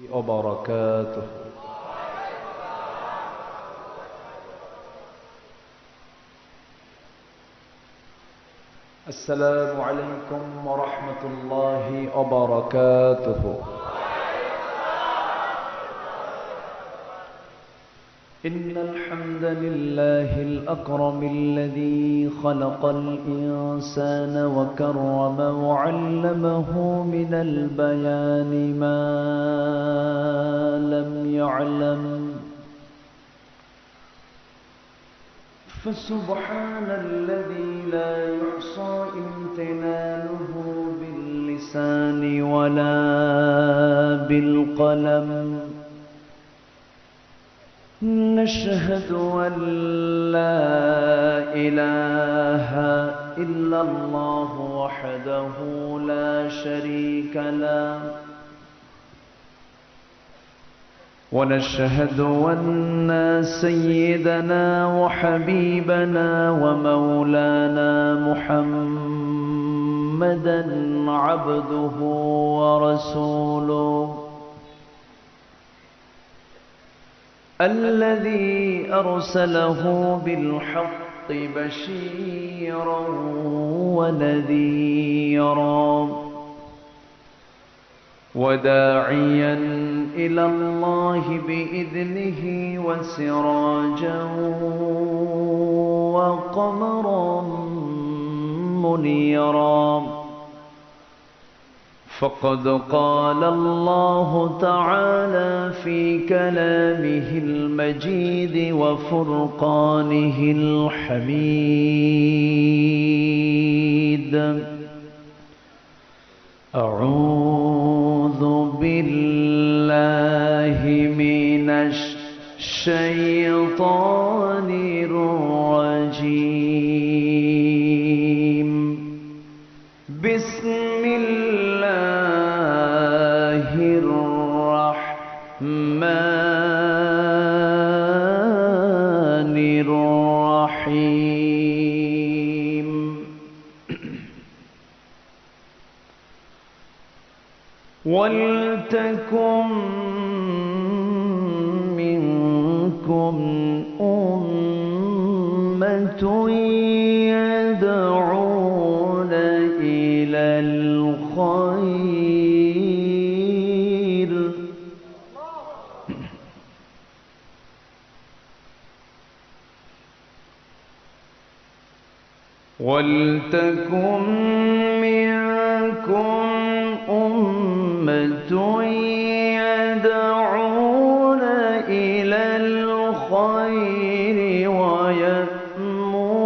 وبركاته. السلام عليكم ورحمة الله وبركاته. إن الحمد لله الأكرم الذي خلق الإنسان وكرم وعلمه من البيان ما لم يعلم، فسبحان الذي لا يحصى امتنانه باللسان ولا بالقلم. نشهد أن لا إله إلا الله وحده لا شريك له، ونشهد أن سيدنا وحبيبنا ومولانا محمدًا عبده ورسوله الذي أرسله بالحق بشيرا ونذيرا وداعيا إلى الله بإذنه وسراجا وقمرا منيرا. فقد قال الله تعالى في كلامه المجيد وفرقانه الحميد: أعوذ بالله من الشيطان الرجيم. بسم الله الرحمن الرحيم. ولتكن منكم أمة يدعون إلى الخير ولتكن منكم أمة يدعون إلى الخير ويأمرون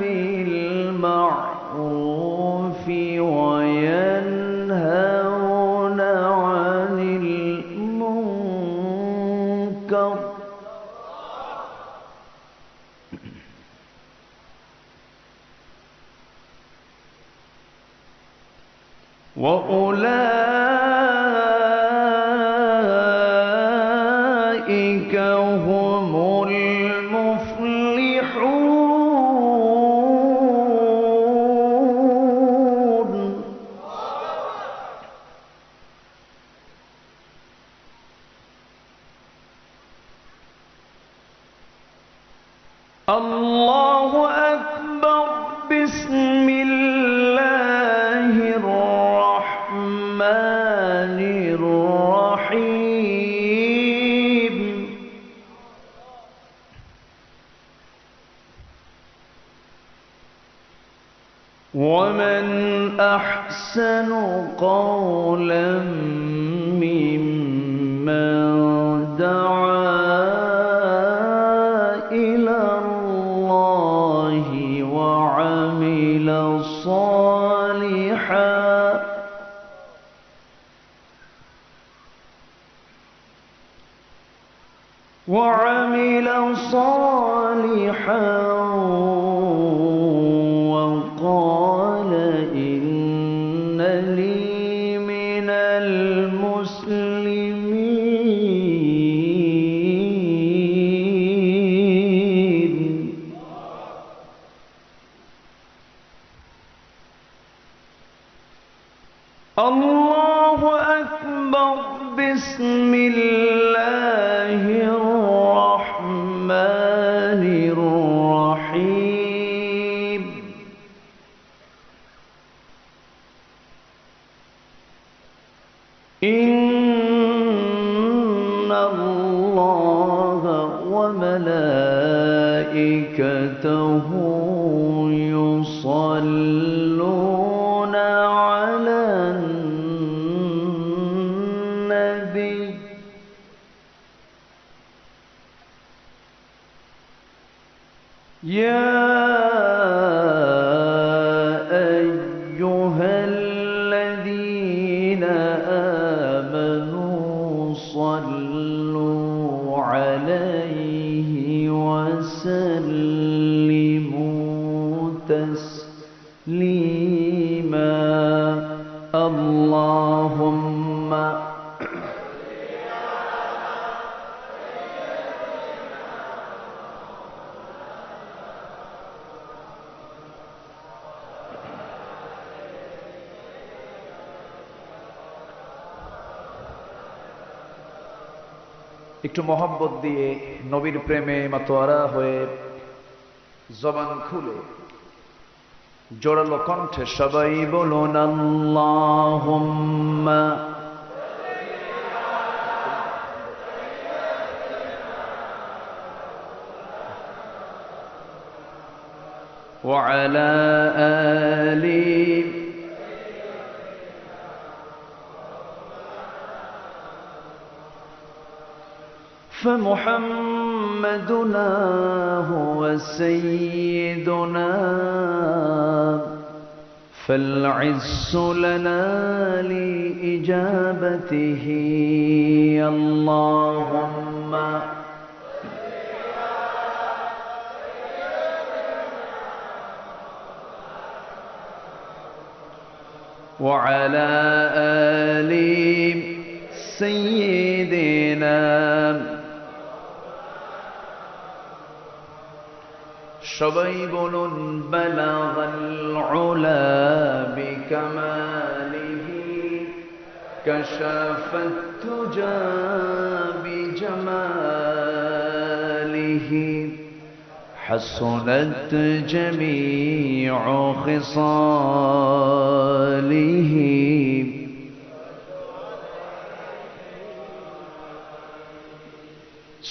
بالمعروف وينهون عن المنكر وأولئك هم المفلحون. الله أكبر. بسم الله الرحمن الرحيم. ومن أحسن قولا ممن دعا إلى الله وعمل صالحا وقال إنني من المسلمين. الله أكبر. إن الله وملائكته يصلون على النبي يا أيها الذين آمنوا صلوا عليه وسلموا تسليما اللهم একটু মোহাম্মত দিয়ে নবীর প্রেমে মাতোয়ারা হয়ে জবান খুলে জোরালো কণ্ঠে সবাই বলুন আল্লাহুম্মা ওয়া আলা আলি فمحمدنا هو سيدنا فالعز لنا لإجابته اللهم وعلى آل سيدنا সবাই বলুন বালাগাল উলা বিকামালিহি কাশাফাত তুজা বিজামালিহি হাসনাত জামিউ খিসালিহি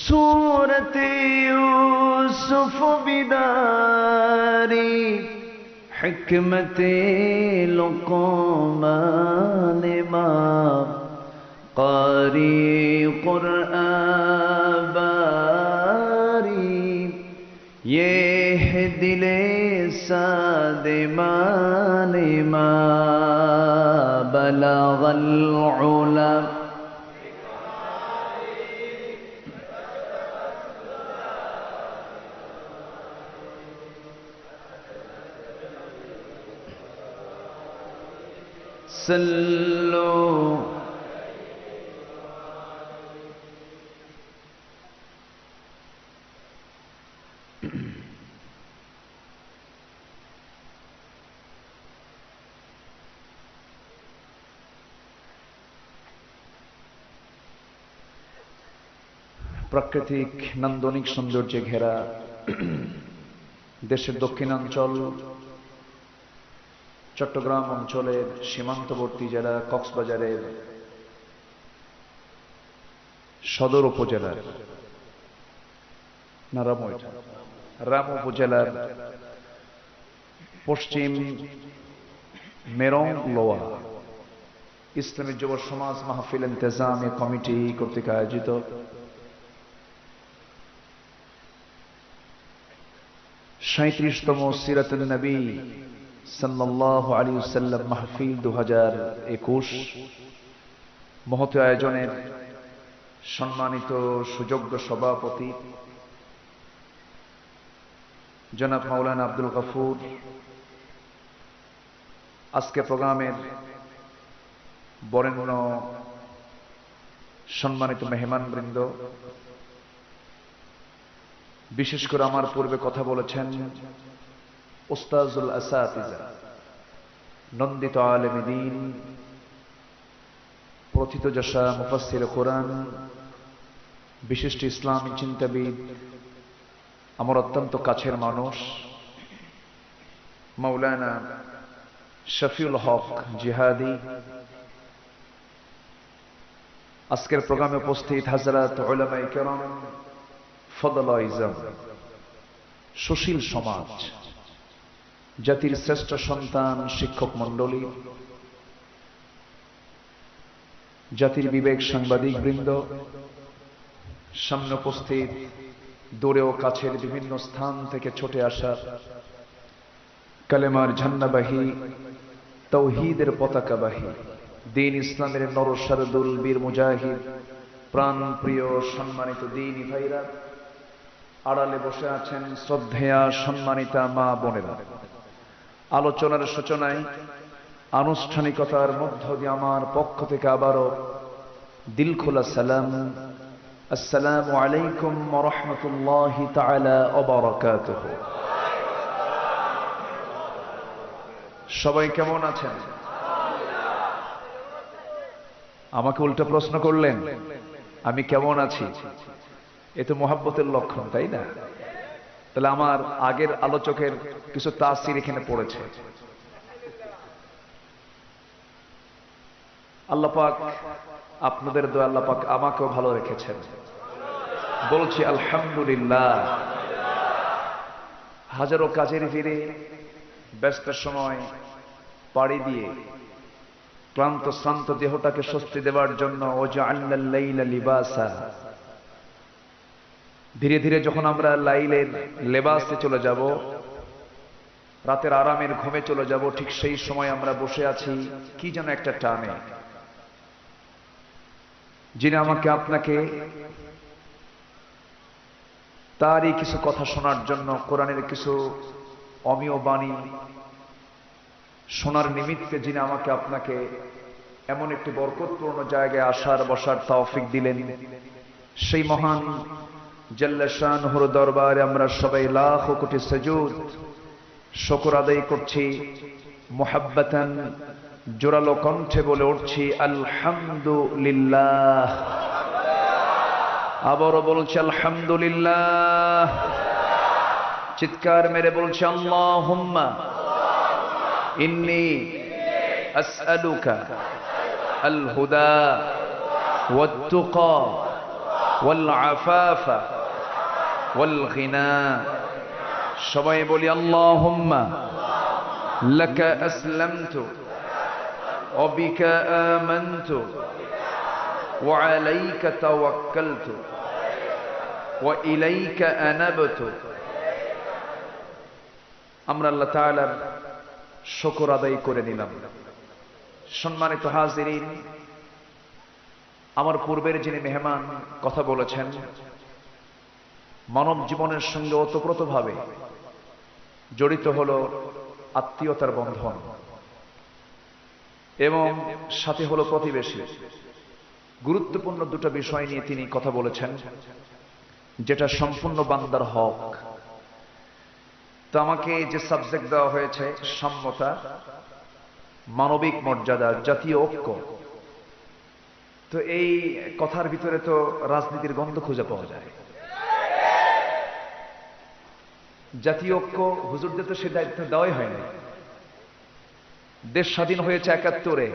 سورة يوسف بداري حكمة لقمان ما قاري قرآن باري یہ دل سادمان ما بلغ العلا صلوا প্রাকৃতিক নান্দনিক সৌন্দর্যে ঘেরা দেশের দক্ষিণাঞ্চল চট্টগ্রাম অঞ্চলের সীমান্তবর্তী জেলা কক্সবাজারের সদর উপজেলার রাম উপজেলার পশ্চিম মেরং লোয়া ইসলামী যুব সমাজ মাহফিল ইন্তেজামী কমিটি কর্তৃক আয়োজিত সাঁইত্রিশতম সিরাতুন নবী সাল্লাল্লাহু আলাইহি ওয়াসাল্লাম মাহফিল 2021 মহৎ আয়োজনের সম্মানিত সুযোগ্য সভাপতি জনাব মাওলানা আব্দুল গফুর, আজকে প্রোগ্রামের বরেণ্য সম্মানিত মেহমানবৃন্দ, বিশেষ করে আমার পূর্বে কথা বলেছেন উস্তাজুল আসাতিজা, নন্দিত আলেমে দ্বীন, প্রথিতযশা মুফাসসির কোরআন, বিশিষ্ট ইসলামী চিন্তাবিদ, আমার অত্যন্ত কাছের মানুষ মাওলানা শফিউল হক জিহাদি, আজকের প্রোগ্রামে উপস্থিত হযরত উলামায়ে কেরাম, ফদলায়ে ইজম, সুশীল সমাজ, জাতির শ্রেষ্ঠ সন্তান, শিক্ষক মণ্ডলী, জাতির বিবেক সাংবাদিক বৃন্দ, সামনে উপস্থিত দূরে ও কাছের বিভিন্ন স্থান থেকে ছুটে আসা কালেমার ঝান্ডাবাহী, তাওহীদের পতাকাবাহী, দ্বীন ইসলামের নরসারদুল বীর মুজাহিদ, প্রাণ প্রিয় সম্মানিত দ্বীনী ভাইরা, আড়ালে বসে আছেন শ্রদ্ধেয়া সম্মানিতা মা বোনেরা, আলোচনার সূচনায় আনুষ্ঠানিকতার মধ্য দিয়ে আমার পক্ষ থেকে আবারও দিলখোলা সালাম, আসসালামু আলাইকুম ওয়া রাহমাতুল্লাহি তাআলা ওয়া বারাকাতুহু। সবাই কেমন আছেন? আমাকে উল্টো প্রশ্ন করলেন, আমি কেমন আছি? এ তো মোহাব্বতের লক্ষণ, তাই না? তাহলে আমার আগের আলোচকের কিছু তাসির এখানে পড়েছে। আল্লাহ পাক আপনাদের দোয়া, আল্লাহ পাক আমাকেও ভালো রেখেছেন। বলছি আলহামদুলিল্লাহ। হাজারো কাজের ভিড়ে ব্যস্ত সময় পাড়ি দিয়ে ক্লান্ত শ্রান্ত দেহটাকে স্বস্তি দেওয়ার জন্য ও জাআলনাল লাইলা লিবাসা, ধীরে ধীরে যখন আমরা লাইলের লেবাসে চলে যাব, রাতের আরামের ঘুমে চলে যাব, ঠিক সেই সময় আমরা বসে আছি কি যেন একটা টানে, যিনি আমাকে আপনাকে তারই কিছু কথা শোনার জন্য, কোরআনের কিছু অমীয় বাণী শোনার নিমিত্তে যিনি আমাকে আপনাকে এমন একটি বরকতপূর্ণ জায়গায় আসার বসার তৌফিক দিলেন, সেই মহান জাল্লা শানহুর দরবারে আমরা সবাই লাখ কোটি সুজুদ শুকর আদায় করছি। মুহাব্বাতান জোরালো কণ্ঠে বলে উঠছি আলহামদুলিল্লাহ। আবারও বলছি আলহামদুলিল্লাহ। চিৎকার মেরে বলছি আল্লাহুম্মা ইন্নী আসআলুকা আল হুদা ওয়াত তুকা ওয়াল আফাফা ওয়াল গিনা। সবাই বলি আল্লাহুম্মা লাকা আসলামতু ওয়া বিকা আমানতু ওয়া আলাইকা তাওয়াক্কালতু ওয়া ইলাইকা আনাবতু। আমরা আল্লাহ তাআলার শুকর আদায় করে নিলাম। সম্মানিত হাজিরিন, আমার পূর্বের যিনি মেহমান কথা বলেছেন, মানব জীবনের সঙ্গে ওতপ্রোতভাবে জড়িত হলো আত্মীয়তার বন্ধন এবং সাথে হলো প্রতিবেশী। গুরুত্বপূর্ণ দুটো বিষয় নিয়ে তিনি কথা বলেছেন, যেটা সম্পূর্ণ বান্দার হক। তো আমাকে যে সাবজেক্ট দেওয়া হয়েছে, সাম্যতা, মানবিক মর্যাদা, জাতীয় ঐক্য, তো এই কথার ভিতরে তো রাজনীতির গন্ধ খুঁজে পাওয়া যায়। জাতীয় ঐক্য হুজুরদের তো সে দায়িত্ব দেওয়াই হয়নি। দেশ স্বাধীন হয়েছে ৭১-এ,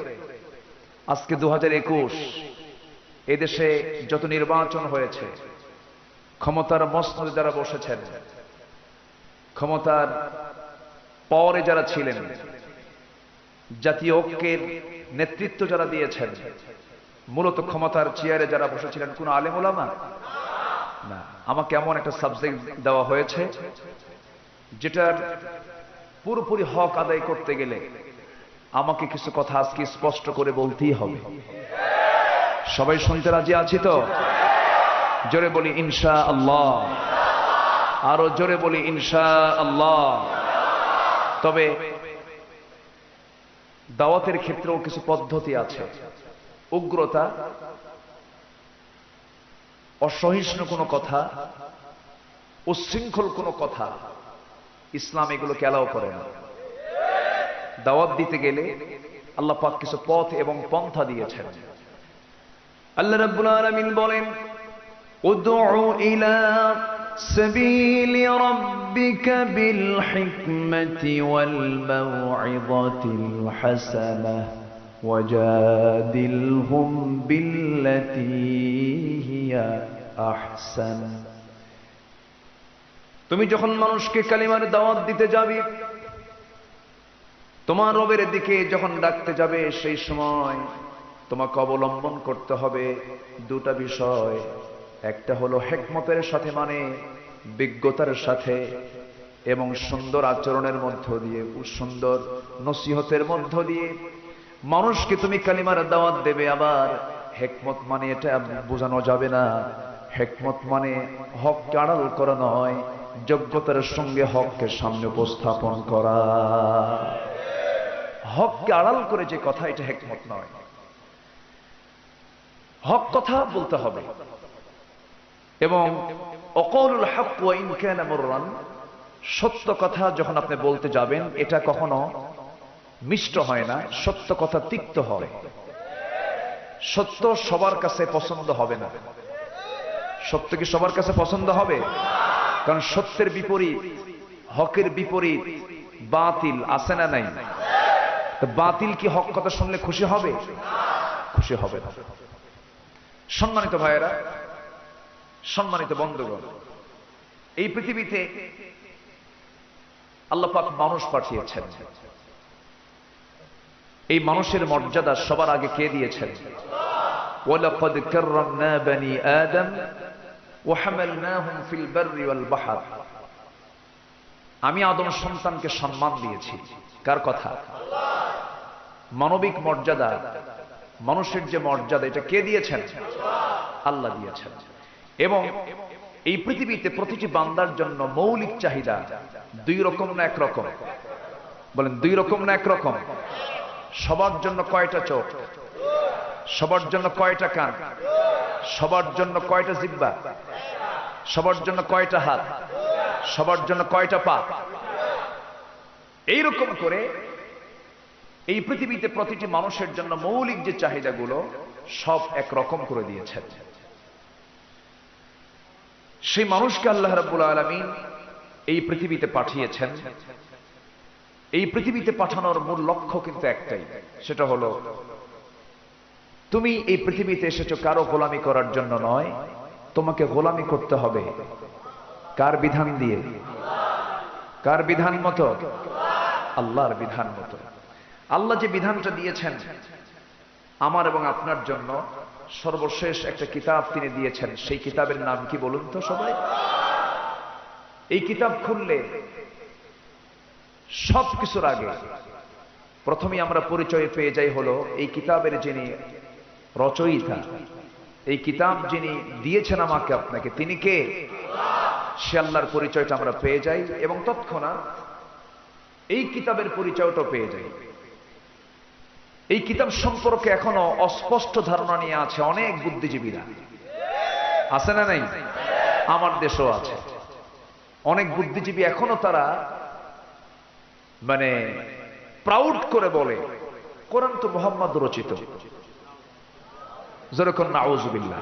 আজকে ২০২১। এদেশে যত নির্বাচন হয়েছে, ক্ষমতার মসনদে যারা বসেছেন, ক্ষমতার পরে যারা ছিলেন, জাতীয় ঐক্যের নেতৃত্ব যারা দিয়েছেন, মূলত ক্ষমতার চেয়ারে যারা বসেছিলেন, কোন আলেম ওলামা না। আমাকে এমন একটা সাবজেক্ট দেওয়া হয়েছে যেটার পুরোপুরি হক আদায় করতে গেলে আমাকে কিছু কথা আজকে স্পষ্ট করে বলতেই হবে। সবাই শুনতে রাজি আছি তো? জোরে বলি ইনশাআল্লাহ। আরো জোরে বলি ইনশাআল্লাহ। তবে দাওয়াতের ক্ষেত্রেও কিছু পদ্ধতি আছে। উগ্রতা, অসহিষ্ণু কোনো কথা, উচ্ছৃঙ্খল কোনো কথা ইসলাম এগুলোকে অ্যালাউ করে না। দাওয়াত দিতে গেলে আল্লাহ পাক কিছু পথ এবং পন্থা দিয়েছেন। আল্লাহ রাব্বুল আলামিন বলেন, উদউ ইলা সাবিলি রাব্বিকা বিল হিকমাতি ওয়াল মাউইযাতিল হাসানাহ ওয়াজাদিলহুম বিল্লাতি বিল্লাতী হিয়া আহসান। তুমি যখন মানুষকে কালিমার দাওয়াত দিতে যাবে, তোমার রবের দিকে যখন ডাকতে যাবে, সেই সময় তোমাকে অবলম্বন করতে হবে দুটা বিষয়। একটা হলো হিকমতের সাথে, মানে বিজ্ঞতার সাথে, এবং সুন্দর আচরণের মধ্য দিয়ে, সুন্দর নসিহতের মধ্য দিয়ে মানুষকে তুমি কালিমার দাওয়াত দেবে। আবার হিকমত মানে এটা বোঝানো যাবে না, হিকমত মানে হককে আড়াল করা নয়, যোগ্যতার সঙ্গে হককে সামনে উপস্থাপন করা। হককে আড়াল করে যে কথা, এটা হিকমত নয়। হক কথা বলতে হবে। এবং অকৌলুল হক ওয়া ইন কানা মুররান, সত্য কথা যখন আপনি বলতে যাবেন, এটা কখনো মিষ্ট হয় না, সত্য কথা তিক্ত হয়। সত্য সবার কাছে পছন্দ হবে না। সত্য কি সবার কাছে পছন্দ হবে? কারণ সত্যের বিপরীত, হকের বিপরীত বাতিল আছে না নাই? বাতিল কি হক কথা শুনলে খুশি হবে? খুশি হবে না। সম্মানিত ভাইয়েরা, সম্মানিত বন্ধুগণ, এই পৃথিবীতে আল্লাহ পাক মানুষ পাঠিয়েছেন। এই মানুষের মর্যাদা সবার আগে কে দিয়েছেন? ওয়ালাকাদ কাররামনা বানি আদম ওয়া হামালনাহুম ফিল বাররি ওয়াল বাহর। আমি আদম সন্তানকে সম্মান দিয়েছি। কার কথা? মানবিক মর্যাদা, মানুষের যে মর্যাদা, এটা কে দিয়েছেন? আল্লাহ দিয়েছেন। এবং এই পৃথিবীতে প্রতিটি বান্দার জন্য মৌলিক চাহিদা দুই রকম না এক রকম? বলেন, দুই রকম না এক রকম? সবার জন্য কয়টা চোখ? সবার জন্য কয়টা কান? সবার জন্য কয়টা জিহ্বা? সবার জন্য কয়টা হাত? সবার জন্য কয়টা পা? এইরকম করে এই পৃথিবীতে প্রতিটি মানুষের জন্য মৌলিক যে চাহিদাগুলো, সব একরকম করে দিয়েছেন। সেই মানুষকে আল্লাহ রাব্বুল আলামিন এই পৃথিবীতে পাঠিয়েছেন। এই পৃথিবীতে পাঠানোর মূল লক্ষ্য কিন্তু একটাই, সেটা হলো তুমি এই পৃথিবীতে এসেছো কারো গোলামি করার জন্য নয়, তোমাকে গোলামি করতে হবে কার বিধান দিয়ে? কার বিধান মতো? আল্লাহর বিধান মতো। আল্লাহ যে বিধানটা দিয়েছেন আমার এবং আপনার জন্য, সর্বশেষ একটা কিতাব তিনি দিয়েছেন। সেই কিতাবের নাম কি বলুন তো সবাই? এই কিতাব খুললে সবকিছুর আগে প্রথমেই আমরা পরিচয় পেয়ে যাই হলো এই কিতাবের যিনি রচয়িতা, এই কিতাব যিনি দিয়েছেন আমাকে আপনাকে, তিনি কে? সে আল্লাহর পরিচয়টা আমরা পেয়ে যাই, এবং তৎক্ষণাৎ এই কিতাবের পরিচয়টা পেয়ে যাই। এই কিতাব সম্পর্কে এখনো অস্পষ্ট ধারণা নিয়ে আছে অনেক বুদ্ধিজীবীরা, আছে না নাই? আমার দেশও আছে। অনেক বুদ্ধিজীবী এখনো তারা মানে প্রাউড করে বলে কোরআন তো মুহাম্মদ রচিত। যেরকম নাউজুবিল্লাহ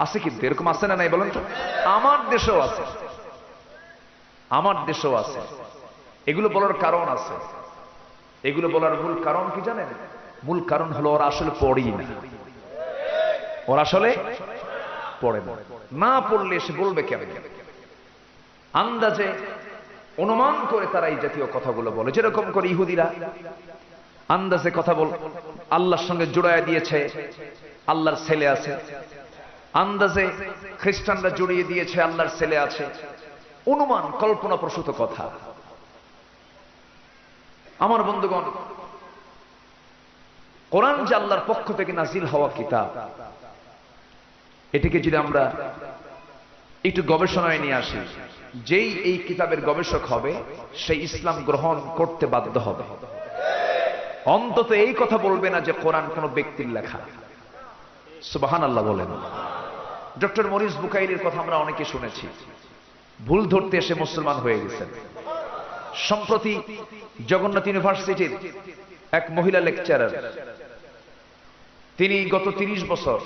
আছে, কিন্তু এরকম আছে না নাই বলেন তো? আমার দেশেও আছে, আমার দেশেও আছে। এগুলো বলার কারণ আছে। এগুলো বলার মূল কারণ কি জানেন? মূল কারণ হলো ওরা আসলে পড়েই না। ওরা আসলে পড়ে না। না পড়লে সে বলবে কেমন? আন্দাজে অনুমান করে তারা এই জাতীয় কথাগুলো বলে। যেরকম করে ইহুদিরা আন্দাজে কথা বল, আল্লাহর সঙ্গে জুড়াইয়া দিয়েছে আল্লাহর ছেলে আছে। আন্দাজে খ্রিস্টানরা জড়িয়ে দিয়েছে আল্লাহর ছেলে আছে। অনুমান, কল্পনা প্রসূত কথা। আমার বন্ধুগণ, কোরআন যে আল্লাহর পক্ষ থেকে নাজিল হওয়া কিতাব, এটিকে যদি আমরা একটু গবেষণায় নিয়ে আসি, যেই এই কিতাবের গবেষক হবে সেই ইসলাম গ্রহণ করতে বাধ্য হবে। অন্তত এই কথা বলবে না যে কোরআন কোন ব্যক্তির লেখা। সুবহানাল্লাহ বলেন। ডক্টর মরিস বুকাইলির কথা আমরা অনেকে শুনেছি, ভুল ধরতে এসে মুসলমান হয়ে গেছেন। সম্প্রতি জগন্নাথ ইউনিভার্সিটির এক মহিলা লেকচারার, তিনি গত 30 বছর